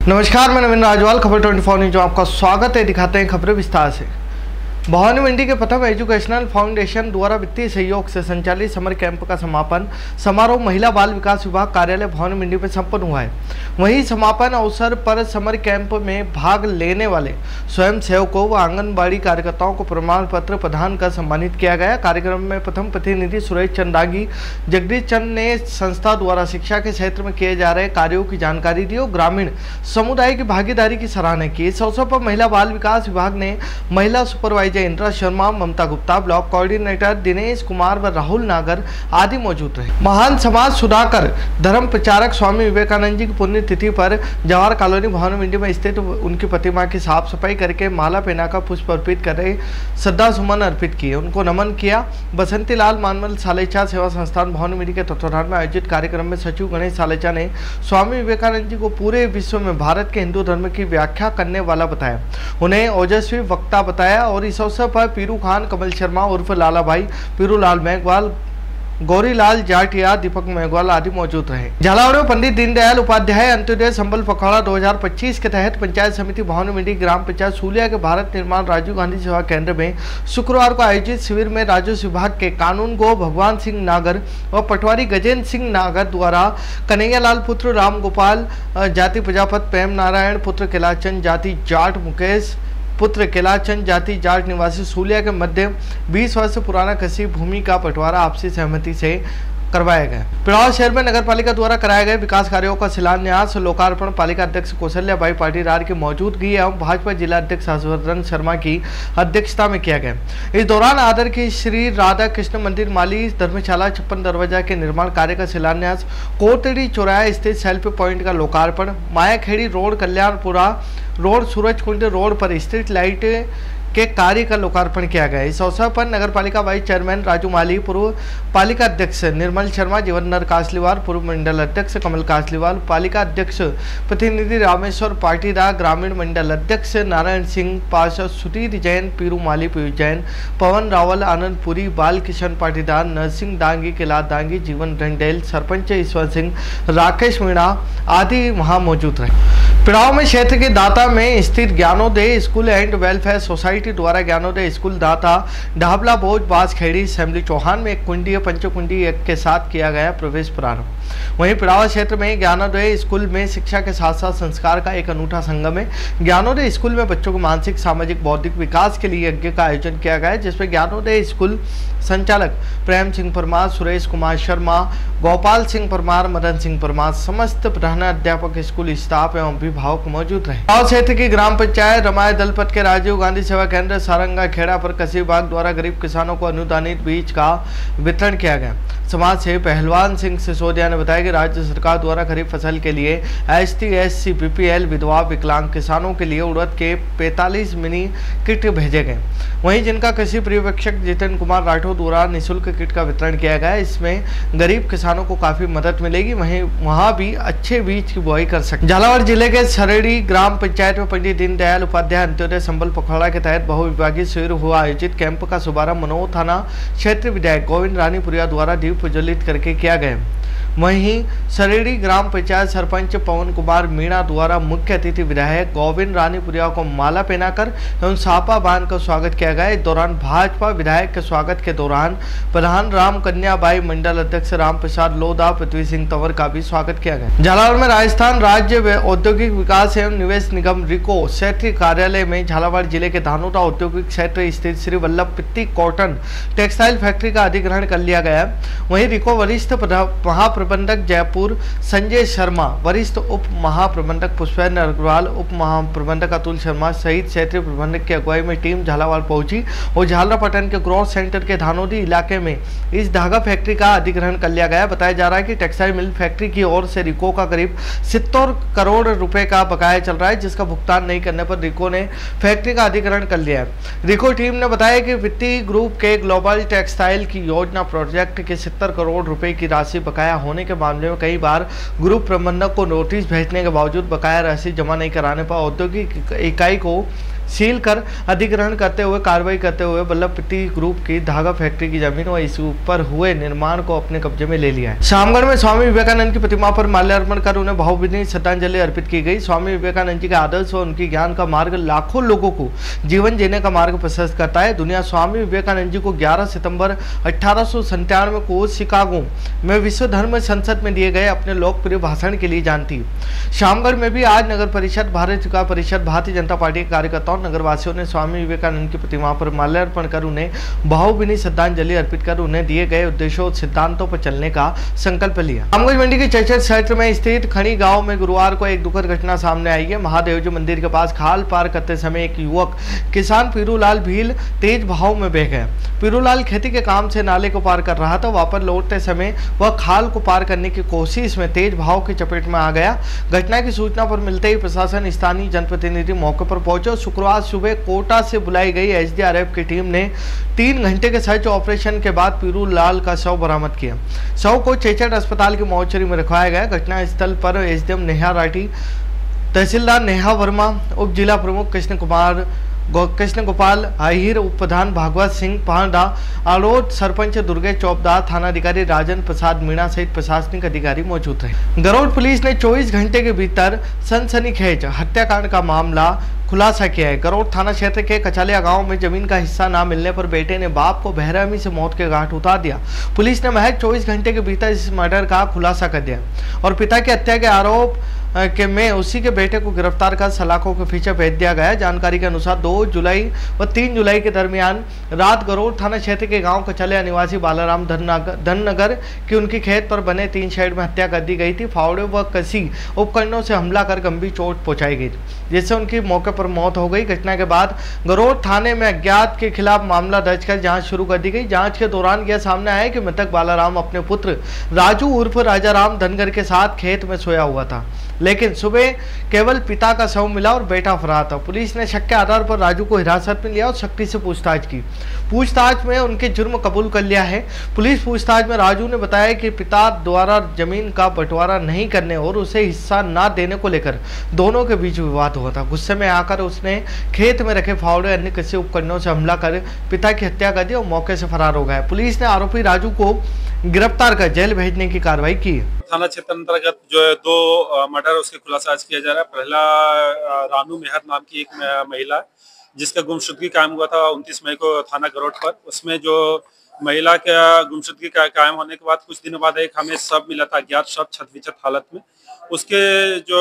नमस्कार, मैं नवीन राजवाल, खबर 24 न्यूज में आपका स्वागत है। दिखाते हैं खबरें विस्तार से। भवानी मंडी के प्रथम एजुकेशनल फाउंडेशन द्वारा वित्तीय सहयोग से संचालित समर कैंप का समापन समारोह महिला बाल विकास विभाग कार्यालय भवानी मंडी में संपन्न हुआ है। वहीं समापन अवसर पर समर कैंप में भाग लेने वाले स्वयं सेवकों व आंगनबाड़ी कार्यकर्ताओं को प्रमाण पत्र प्रदान कर सम्मानित किया गया। कार्यक्रम में प्रथम प्रतिनिधि सुरेश चंदागी जगदीश चंद ने संस्था द्वारा शिक्षा के क्षेत्र में किए जा रहे कार्यों की जानकारी दी और ग्रामीण समुदाय की भागीदारी की सराहना की। इस अवसर पर महिला बाल विकास विभाग ने महिला सुपरवाइजर इंद्रा शर्मा, ममता गुप्ता, ब्लॉक कोऑर्डिनेटर दिनेश कुमार व राहुल नागर आदि मौजूद रहे। महान समाज सुधाकर धर्म प्रचारक स्वामी विवेकानंद जी की पुण्यतिथि पर जवाहर कॉलोनी भवानी मंडी में स्थित उनकी प्रतिमा की साफ सफाई करके माला पहनाकर पुष्प अर्पित कर रहे श्रद्धा सुमन अर्पित किए, उनको नमन किया। बसंती लाल मानमल सालेचा सेवा संस्थान भवानी मंडी के तत्वाधान में आयोजित कार्यक्रम में सचिव गणेश सालेचा ने स्वामी विवेकानंद जी को पूरे विश्व में भारत के हिंदू धर्म की व्याख्या करने वाला बताया, उन्हें ओजस्वी वक्ता बताया। और इस अवसर पर पीरू खान, कमल शर्मा उर्फ लाला भाई, पीरू लाल मेघवाल, गौरीलाल जाटिया, दीपक मेघवाल आदि मौजूद रहे। झालावाड़ में पंडित दीनदयाल उपाध्याय अंत्योदय संबल पखवाड़ा 2025 के तहत पंचायत समिति भवानी मंडी ग्राम पंचायत सूलिया के भारत निर्माण राजीव गांधी सेवा केंद्र में शुक्रवार को आयोजित शिविर में राजस्व विभाग के कानून गो भगवान सिंह नागर और पटवारी गजेंद्र सिंह नागर द्वारा कन्हैयालाल पुत्र राम गोपाल जाति प्रजापत, प्रेम नारायण पुत्र कैलाचंद जाति जाट, मुकेश पुत्र कैलाचंद जाति जाट निवासी सूलिया के मध्य 20 वर्ष पुराना कृषि भूमि का बंटवारा आपसी सहमति से करवाया गया। पिड़ाव शहर में नगर पालिका द्वारा कराए गए विकास कार्यों का शिलान्यास लोकार्पण पालिका अध्यक्ष कौशल्याबाई पाटीदार की मौजूदगी एवं भाजपा जिला अध्यक्ष हर्षवर्धन शर्मा की अध्यक्षता में किया गया। इस दौरान आदर की श्री राधा कृष्ण मंदिर माली धर्मशाला 56 दरवाजा के निर्माण कार्य का शिलान्यास, कोतड़ी चौराहा स्थित सेल्फी पॉइंट का लोकार्पण, मायाखेड़ी road Kalyanpura road Suraj Kund road पर स्ट्रीट लाइट के कार्य का लोकार्पण किया गया। इस अवसर पर नगर पालिका वाइस चेयरमैन राजू माली, पूर्व पालिका अध्यक्ष निर्मल शर्मा, जीवनर कासलीवाल, पूर्व मंडल अध्यक्ष कमल कासलीवाल, पालिका अध्यक्ष प्रतिनिधि रामेश्वर पाटीदार, ग्रामीण मंडल अध्यक्ष नारायण सिंह, पार्षद सुधीर जैन, पीरू माली, पीयूष जैन, पवन रावल, आनंदपुरी, बाल किशन पाटीदार, नरसिंह दांगी, कैलाश दांगी, जीवन रंडेल, सरपंच ईश्वर सिंह, राकेश मीणा आदि वहां मौजूद रहे। पिड़ाव में क्षेत्र के दाता में स्थित Gyanodaya school and welfare society द्वारा ज्ञानोदय स्कूल दाता ढाबला बोझ बासखेड़ी सैमली चौहान में एक कुंडी पंचकुंडी एक के साथ किया गया प्रवेश प्रारंभ। वहीं पिड़ावा क्षेत्र में ज्ञानोदय स्कूल में शिक्षा के साथ साथ संस्कार का एक अनूठा संगम है। ज्ञानोदय स्कूल में बच्चों को मानसिक, सामाजिक, बौद्धिक विकास के लिए यज्ञ का आयोजन किया गया है, जिसमें ज्ञानोदय स्कूल संचालक प्रेम सिंह परमार, सुरेश कुमार शर्मा, गोपाल सिंह परमार, मदन सिंह परमार, समस्त प्रधानाध्यापक, स्कूल स्टाफ एवं अभिभावक मौजूद रहे। पिड़ाव क्षेत्र की ग्राम पंचायत रमाय दलपत के राजीव गांधी सेवा केंद्र सारंगा खेड़ा पर कृषि विभाग द्वारा गरीब किसानों को अनुदानित बीज का वितरण किया गया। समाज से पहलवान सिंह सिसोदिया ने बताया कि राज्य सरकार द्वारा खरीफ फसल के लिए ST, SC, BPL विधवा विकलांग किसानों के लिए उड़द के 45 मिनी किट भेजे गए। वहीं जिनका कृषि पर्यवेक्षक जितेंद्र कुमार राठौर द्वारा निःशुल्क किट का वितरण किया गया। इसमें गरीब किसानों को काफी मदद मिलेगी, वहीं वहां भी अच्छे बीज की बुआई कर सकते। झालावाड़ जिले के सरेड़ी ग्राम पंचायत में पंडित दीनदयाल उपाध्याय अंत्योदय संबल पखवाड़ा के तहत बहुविभागीय शिविर हुआ। आयोजित कैंप का शुभारंभ मनोहर थाना क्षेत्र विधायक गोविंद रानीपुरिया द्वारा दीप प्रज्वलित करके किया गया। वहीं सरेड़ी ग्राम पंचायत सरपंच पवन कुमार मीणा द्वारा मुख्य अतिथि विधायक गोविंद रानीपुरिया को माला पहनाकर एवं सापा बांधकर स्वागत किया गया। इस दौरान भाजपा विधायक के स्वागत के दौरान प्रधान राम कन्या बाई, मंडल अध्यक्ष राम प्रसाद लोधा, पृथ्वी सिंह तंवर का भी स्वागत किया गया। झालावाड़ में राजस्थान राज्य औद्योगिक विकास एवं निवेश निगम रिको क्षेत्रीय कार्यालय में झालावाड़ जिले के धानोटा औद्योगिक क्षेत्र स्थित श्री वल्लभ पित्ती कॉटन टेक्सटाइल फैक्ट्री का अधिग्रहण कर लिया गया। वहीं रिको वरिष्ठ महाप्रबंधक जयपुर संजय शर्मा, वरिष्ठ उप महाप्रबंधक पुष्पेंद्र अग्रवाल, उप महाप्रबंधक अतुल शर्मा सहित क्षेत्रीय प्रबंधक की अगुवाई में टीम झालावाड़ पहुंची और झालरापाटन के ग्रोथ सेंटर के धानोदी इलाके में इस धागा फैक्ट्री का अधिग्रहण कर लिया गया। बताया जा रहा है कि टेक्सटाइल मिल फैक्ट्री की ओर से रिको का करीब 70 करोड़ रुपए का बकाया चल रहा है, जिसका भुगतान नहीं करने पर रिको ने फैक्ट्री का अधिग्रहण कर लिया है। रिको टीम ने बताया कि वित्तीय ग्रुप के ग्लोबल टेक्सटाइल की योजना प्रोजेक्ट के 70 करोड़ रुपए की राशि बकाया होने के मामले में कई बार ग्रुप प्रबंधक को नोटिस भेजने के बावजूद बकाया राशि जमा नहीं कराने पर औद्योगिक इकाई को सील कर अधिग्रहण करते हुए कार्रवाई करते हुए बल्लभ पित्ती ग्रुप की धागा फैक्ट्री की जमीन व इस ऊपर हुए निर्माण को अपने कब्जे में ले लिया है। शामगढ़ में स्वामी विवेकानंद की प्रतिमा पर माल्यार्पण कर उन्हें भावभीनी श्रद्धांजलि अर्पित की गई। स्वामी विवेकानंद जी के आदर्श व उनकी ज्ञान का मार्ग लाखों लोगों को जीवन जीने का मार्ग प्रशस्त करता है। दुनिया स्वामी विवेकानंद जी को 11 सितंबर 1897 को शिकागो में विश्व धर्म संसद में दिए गए अपने लोकप्रिय भाषण के लिए जानती है। शामगढ़ में भी आज नगर परिषद भारतीय जनता पार्टी के कार्यकर्ताओं नगरवासियों ने स्वामी विवेकानंद की प्रतिमा पर माल्यार्पण कर उन्हें भावभीनी श्रद्धांजलि अर्पित कर उन्हें दिए गए उद्देश्यों और सिद्धांतों पर चलने का संकल्प लिया। रामगंज मंडी के चर्चित क्षेत्र में स्थित खणी गांव में गुरुवार को एक दुखद घटना सामने आई है। महादेव जी मंदिर के पास खाल पार करते समय एक युवक किसान पीरूलाल भील तेज बहाव में बह गया। पीरूलाल खेती के काम से नाले को पार कर रहा था। वापस लौटते समय वह खाल को पार करने की कोशिश में तेज बहाव की चपेट में आ गया। घटना की सूचना पर मिलते ही प्रशासन स्थानीय जनप्रतिनिधि मौके पर पहुंचे। शुक्रवार सुबह कोटा से बुलाई गई एसडीआरएफ की टीम ने 3 घंटे के सर्च ऑपरेशन के बाद पीरूलाल का शव बरामद किया। शव को चेचट अस्पताल की मोर्चरी में रखवाया गया। घटना स्थल पर एसडीएम नेहा राठी, तहसीलदार नेहा वर्मा, उप जिला प्रमुख कृष्ण गोपाल आहिर, उप प्रधान भागवत सिंह पांडा, आलोट सरपंच दुर्गे चौबदार, थानाधिकारी राजन प्रसाद मीणा सहित प्रशासनिक अधिकारी मौजूद रहे। गरोड पुलिस ने 24 घंटे के भीतर सनसनीखेज हत्याकांड का मामला खुलासा किया है। गरोड थाना क्षेत्र के कचालिया गांव में जमीन का हिस्सा न मिलने पर बेटे ने बाप को बेरहमी से मौत के घाट उतार दिया। पुलिस ने महज 24 घंटे के भीतर इस मर्डर का खुलासा कर दिया और पिता की हत्या के आरोप में उसी के बेटे को गिरफ्तार कर सलाखों के पीछे भेज दिया गया। जानकारी के अनुसार 2 जुलाई व 3 जुलाई के दरमियान रात गरोड थाना क्षेत्र के गांव कचालिया निवासी बालाराम धननगर की उनकी खेत पर बने 3 शेड में हत्या कर दी गई थी। फावड़े व कसी उपकरणों से हमला कर गंभीर चोट पहुंचाई गई जिससे उनकी मौके पर मौत हो गई। घटना के बाद गरोड थाने में अज्ञात के खिलाफ मामला दर्ज कर जांच शुरू कर दी गई। जांच के दौरान यह सामने आया कि मृतक बालाराम अपने पुत्र राजू उर्फ राजाराम धनगर के साथ खेत में सोया हुआ था, लेकिन सुबह केवल पिता का शव मिला और बेटा फरार था। पुलिस ने शक के आधार पर राजू को हिरासत में लिया और सख्ती से पूछताछ की। पूछताछ में उनके जुर्म कबूल कर लिया है। पुलिस पूछताछ में राजू ने बताया कि पिता द्वारा जमीन का बंटवारा नहीं करने और उसे हिस्सा न देने को लेकर दोनों के बीच विवाद हुआ था। गुस्से में आकर उसने खेत में रखे फावड़े अन्य कृषि उपकरणों से हमला कर पिता की हत्या कर दी और मौके से फरार हो गया। पुलिस ने आरोपी राजू को गिरफ्तार कर जेल भेजने की कार्रवाई की। थाना क्षेत्र अंतर्गत जो है 2 मर्डर उसके खुलासा आज किया जा रहा है। पहला रानू मेहर नाम की एक महिला है जिसका गुमशुदगी कायम हुआ था 29 मई को थाना गरोड पर। उसमें जो महिला का गुमशुदगी कायम होने के बाद कुछ दिनों बाद एक हमें शव मिला था, अज्ञात शव छत-विचत हालत में। उसके जो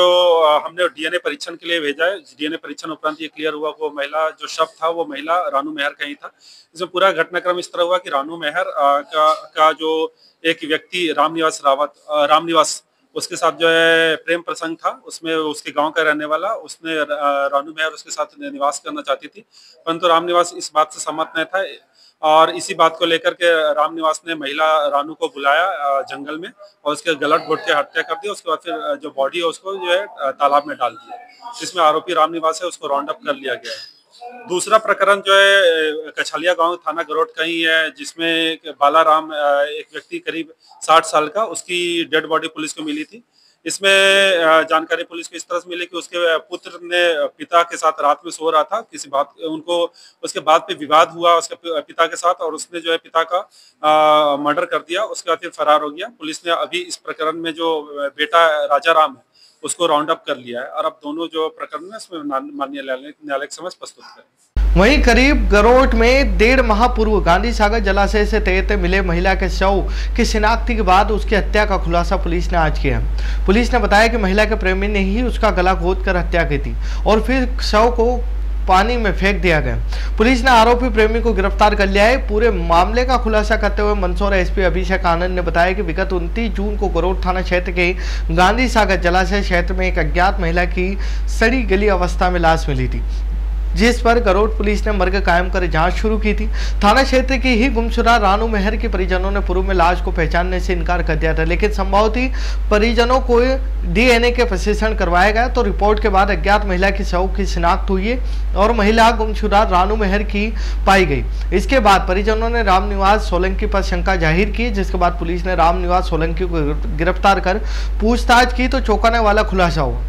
हमने डीएनए परीक्षण के लिए भेजा है। डीएनए परीक्षण उपरांत ये क्लियर हुआ वो महिला जो शव था वो महिला रानू मेहर का ही था। इसमें पूरा घटनाक्रम इस तरह हुआ कि रानू मेहर का जो एक व्यक्ति रामनिवास उसके साथ जो है प्रेम प्रसंग था। उसमें उसके गांव का रहने वाला उसने रानू मेहर उसके साथ निवास करना चाहती थी, परंतु रामनिवास इस बात से सहमत नहीं था और इसी बात को लेकर के रामनिवास ने महिला रानू को बुलाया जंगल में और उसके गला घोट के हत्या कर दी। उसके बाद फिर जो बॉडी है उसको जो है तालाब में डाल दिया। जिसमें आरोपी रामनिवास है उसको राउंड अप कर लिया गया है। दूसरा प्रकरण जो है कछालिया गांव थाना गरोड का ही है जिसमें बालाराम एक व्यक्ति करीब 60 साल का उसकी डेड बॉडी पुलिस को मिली थी। इसमें जानकारी पुलिस को इस तरह से मिली कि उसके पुत्र ने पिता के साथ रात में सो रहा था, किसी बात उनको उसके बाद पे विवाद हुआ उसके पिता के साथ और उसने जो है पिता का मर्डर कर दिया। उसके बाद फिर फरार हो गया। पुलिस ने अभी इस प्रकरण में जो बेटा राजाराम है उसको राउंड अप कर लिया है और अब दोनों जो प्रकरण है इसमें माननीय न्यायालय के समक्ष प्रस्तुत करें। वहीं करीब गरोड में 1.5 माह पूर्व गांधी सागर जलाशय से तैरते मिले महिला के शव की शिनाख्ती के बाद उसकी हत्या का खुलासा पुलिस ने आज किया। पुलिस ने बताया कि महिला के प्रेमी ने ही उसका गला घोंटकर हत्या की थी और फिर शव को पानी में फेंक दिया गया। पुलिस ने आरोपी प्रेमी को गिरफ्तार कर लिया है। पूरे मामले का खुलासा करते हुए मंदसौर एसपी अभिषेक आनंद ने बताया कि विगत 29 जून को गरोड थाना क्षेत्र के गांधी सागर जलाशय क्षेत्र में एक अज्ञात महिला की सड़ी गली अवस्था में लाश मिली थी, जिस पर गरोड पुलिस ने मर्ग कायम कर जांच शुरू की थी। थाना क्षेत्र की ही गुमशुदा रानू मेहर के परिजनों ने पूर्व में लाश को पहचानने से इनकार कर दिया था, लेकिन संभवतः परिजनों को डीएनए के परीक्षण करवाया गया तो रिपोर्ट के बाद अज्ञात महिला की शव की शिनाख्त हुई और महिला गुमशुदा रानू मेहर की पाई गई। इसके बाद परिजनों ने रामनिवास सोलंकी पर शंका जाहिर की, जिसके बाद पुलिस ने रामनिवास सोलंकी को गिरफ्तार कर पूछताछ की तो चौंकाने वाला खुलासा हुआ।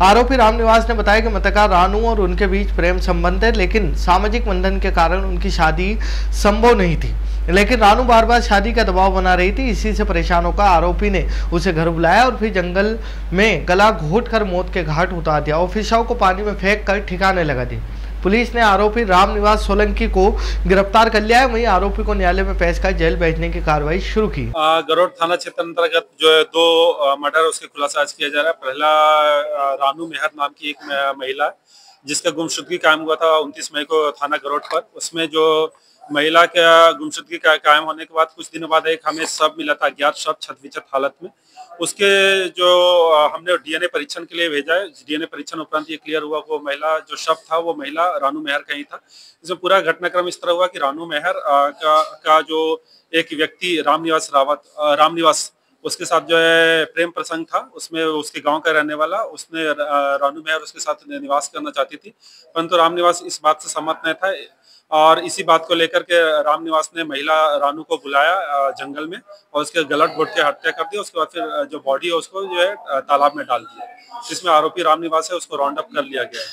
आरोपी रामनिवास ने बताया कि मृतका रानू और उनके बीच प्रेम संबंध है, लेकिन सामाजिक बंधन के कारण उनकी शादी संभव नहीं थी। लेकिन रानू बार बार शादी का दबाव बना रही थी। इसी से परेशान होकर आरोपी ने उसे घर बुलाया और फिर जंगल में गला घोंटकर मौत के घाट उतार दिया और फिर शव को पानी में फेंक कर ठिकाने लगा दी। पुलिस ने आरोपी रामनिवास सोलंकी को गिरफ्तार कर लिया है। वहीं आरोपी को न्यायालय में पेश कर जेल भेजने की कार्रवाई शुरू की। गरोड़ थाना क्षेत्र अंतर्गत जो है 2 मर्डर उसके खुलासा आज किया जा रहा है। पहला रानू मेहर नाम की एक महिला है जिसका गुमशुदगी कायम हुआ था 29 मई को थाना गरोड़ पर। उसमें जो महिला का गुमशुदगी कायम होने के बाद कुछ दिनों बाद एक हमें शव मिला था, अज्ञात शव छत-विछत हालत में। उसके जो हमने डीएनए परीक्षण के लिए भेजा है। डीएनए परीक्षण उपरांत ये क्लियर हुआ वो महिला जो शव था वो महिला रानू मेहर का ही था। इसमें पूरा घटनाक्रम इस तरह हुआ कि रानू मेहर का जो एक व्यक्ति रामनिवास उसके साथ जो है प्रेम प्रसंग था। उसमें उसके गांव का रहने वाला उसने रानू मेहर उसके साथ निवास करना चाहती थी, परंतु रामनिवास इस बात से सहमत नहीं था और इसी बात को लेकर के रामनिवास ने महिला रानू को बुलाया जंगल में और उसके गला घोंट के हत्या कर दी। उसके बाद फिर जो बॉडी है उसको जो है तालाब में डाल दिया। जिसमें आरोपी रामनिवास है उसको राउंड अप कर लिया गया है।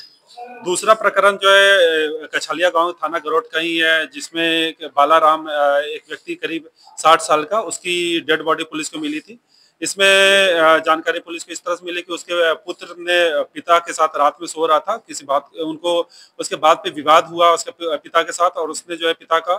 दूसरा प्रकरण जो है कछलिया गांव थाना गरोड़ का ही है, जिसमें बालाराम एक व्यक्ति करीब 60 साल का, उसकी डेड बॉडी पुलिस को मिली थी। इसमें जानकारी पुलिस को इस तरह से मिली कि उसके पुत्र ने पिता के साथ रात में सो रहा था, किसी बात उनको उसके बाद पे विवाद हुआ उसके पिता के साथ और उसने जो है पिता का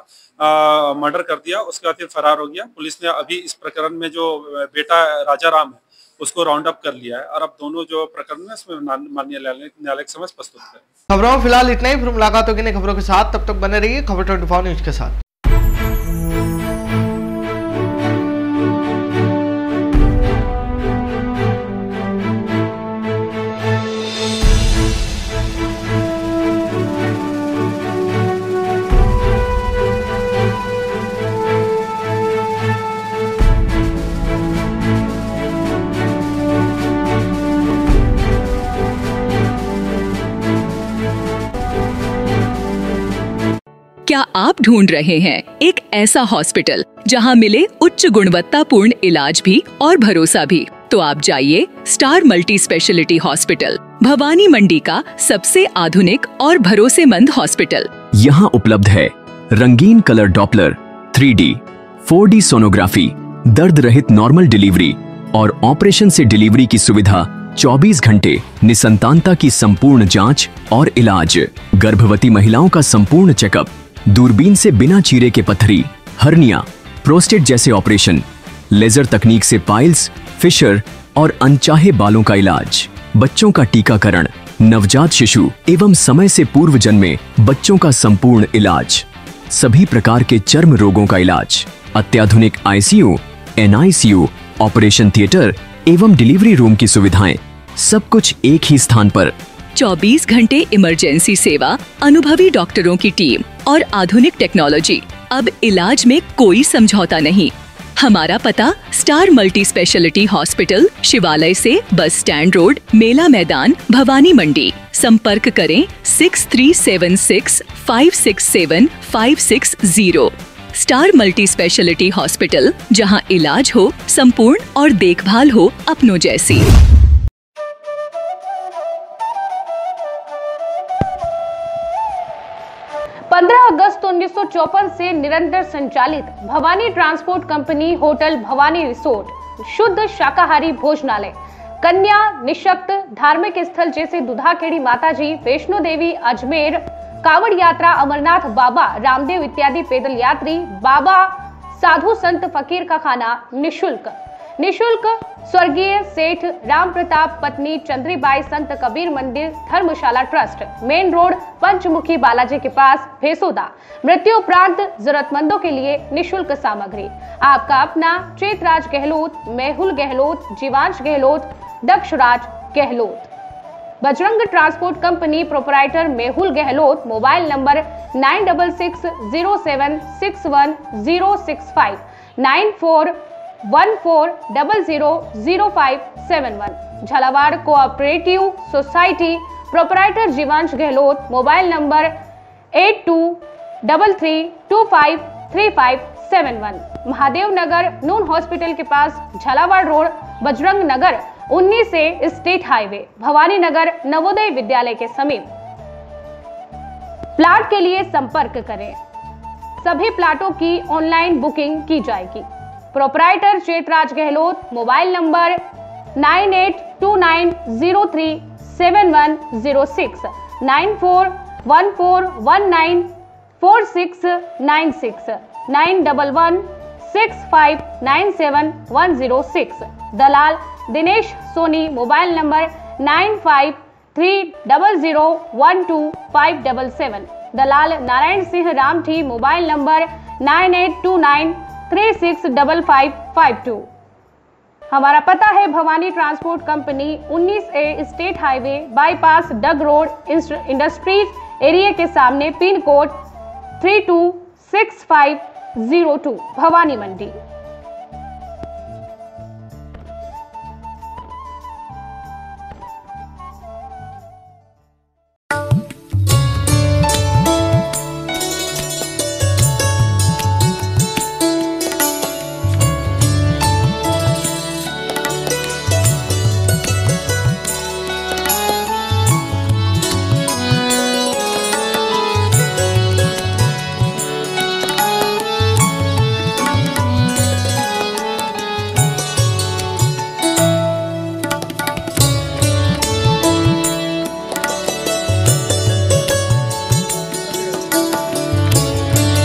मर्डर कर दिया। उसके बाद फिर फरार हो गया। पुलिस ने अभी इस प्रकरण में जो बेटा राजा राम है उसको राउंड अप कर लिया है और अब दोनों जो प्रकरण है इसमें माननीय न्यायालय के समक्ष प्रस्तुत करें। खबरों में फिलहाल इतना ही। फिर मुलाकात होगी नई खबरों के साथ, तब तक बने रहिए खबर 24 न्यूज के साथ। क्या आप ढूंढ रहे हैं एक ऐसा हॉस्पिटल जहां मिले उच्च गुणवत्तापूर्ण इलाज भी और भरोसा भी? तो आप जाइए star multi specialty hospital, Bhawani Mandi का सबसे आधुनिक और भरोसेमंद हॉस्पिटल। यहाँ उपलब्ध है रंगीन colour Doppler, 3D, 4D sonography, दर्द रहित नॉर्मल डिलीवरी और ऑपरेशन से डिलीवरी की सुविधा, 24 घंटे निसंतानता की संपूर्ण जांच और इलाज, गर्भवती महिलाओं का संपूर्ण चेकअप, दूरबीन से बिना चीरे के पथरी, हर्निया, प्रोस्टेट जैसे ऑपरेशन, लेजर तकनीक से पाइल्स, फिशर और अनचाहे बालों का इलाज, बच्चों का टीकाकरण, नवजात शिशु एवं समय से पूर्व जन्मे बच्चों का संपूर्ण इलाज, सभी प्रकार के चर्म रोगों का इलाज, अत्याधुनिक ICU, NICU, ऑपरेशन थिएटर एवं डिलीवरी रूम की सुविधाएं, सब कुछ एक ही स्थान पर। 24 घंटे इमरजेंसी सेवा, अनुभवी डॉक्टरों की टीम और आधुनिक टेक्नोलॉजी। अब इलाज में कोई समझौता नहीं। हमारा पता स्टार मल्टी स्पेशलिटी हॉस्पिटल, शिवालय से बस स्टैंड रोड, मेला मैदान, भवानी मंडी। संपर्क करें 6376 567 560। स्टार मल्टी स्पेशलिटी हॉस्पिटल, जहां इलाज हो संपूर्ण और देखभाल हो अपनों जैसी। 15 अगस्त 1954 से निरंतर संचालित Bhavani transport company hotel Bhavani resort, शुद्ध शाकाहारी भोजनालय, कन्या निशक्त धार्मिक स्थल जैसे दुधाखेड़ी माताजी, वैष्णो देवी, अजमेर, कावड़ यात्रा, अमरनाथ बाबा, रामदेव इत्यादि पैदल यात्री, बाबा, साधु संत फकीर का खाना निशुल्क स्वर्गीय सेठ राम प्रताप पत्नी चंद्रीबाई संत कबीर मंदिर धर्मशाला ट्रस्ट, मेन रोड, पंचमुखी बालाजी के पास, भेसोदा। मृत्यु उपरांत जरूरतमंदों के लिए निशुल्क सामग्री। आपका अपना Chetraj Gehlot, Mehul Gehlot, Jeevansh Gehlot, Dakshraj Gehlot. Bajrang transport company proprietor Mehul Gehlot, mobile number 9660761065 9414000571। Jhalawar cooperative society proprietor Jeevansh Gehlot, mobile number 8233253571। Mahadev Nagar नून हॉस्पिटल के पास, Jhalawar road, Bajrang Nagar, 19A state highway Bhawani Nagar Navodaya Vidyalaya के समीप। प्लाट के लिए संपर्क करें। सभी प्लाटों की ऑनलाइन बुकिंग की जाएगी। Proprietor Chetraj Gehlot, mobile number 9829037106 9414194696 9116597106। दलाल दिनेश सोनी, मोबाइल नंबर 9530012577। दलाल नारायण सिंह रामठी, मोबाइल नंबर 9829365552। हमारा पता है Bhawani transport company, 19A state highway bypass Dag road industries area के सामने, पिन कोड 326502 भवानी मंडी।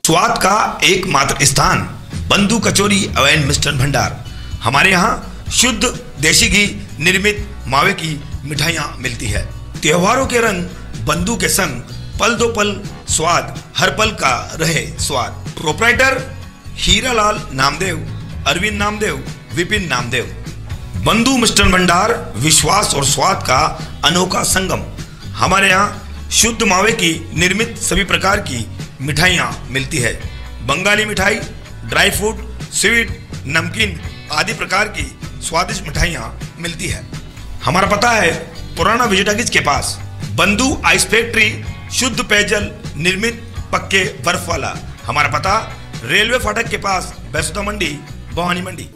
स्वाद का एकमात्र स्थान बंधु कचौरी एवं मिष्ठान भंडार। हमारे यहाँ शुद्ध देशी घी निर्मित मावे की मिठाइयाँ मिलती है। त्योहारों के रंग बंधु के संग, पल दो पल स्वाद, हर पल का रहे स्वाद। प्रोपराइटर हीरालाल नामदेव, अरविंद नामदेव, विपिन नामदेव। बंधु मिष्ठान भंडार विश्वास और स्वाद का अनोखा संगम। हमारे यहाँ शुद्ध मावे की निर्मित सभी प्रकार की मिठाइयाँ मिलती है। बंगाली मिठाई, ड्राई फ्रूट, स्वीट, नमकीन आदि प्रकार की स्वादिष्ट मिठाइयाँ मिलती है। हमारा पता है पुराना विजयटागिज के पास, बंधु आइस फैक्ट्री, शुद्ध पेयजल निर्मित पक्के बर्फ वाला। हमारा पता रेलवे फाटक के पास, बैसुदा मंडी, भवानी मंडी।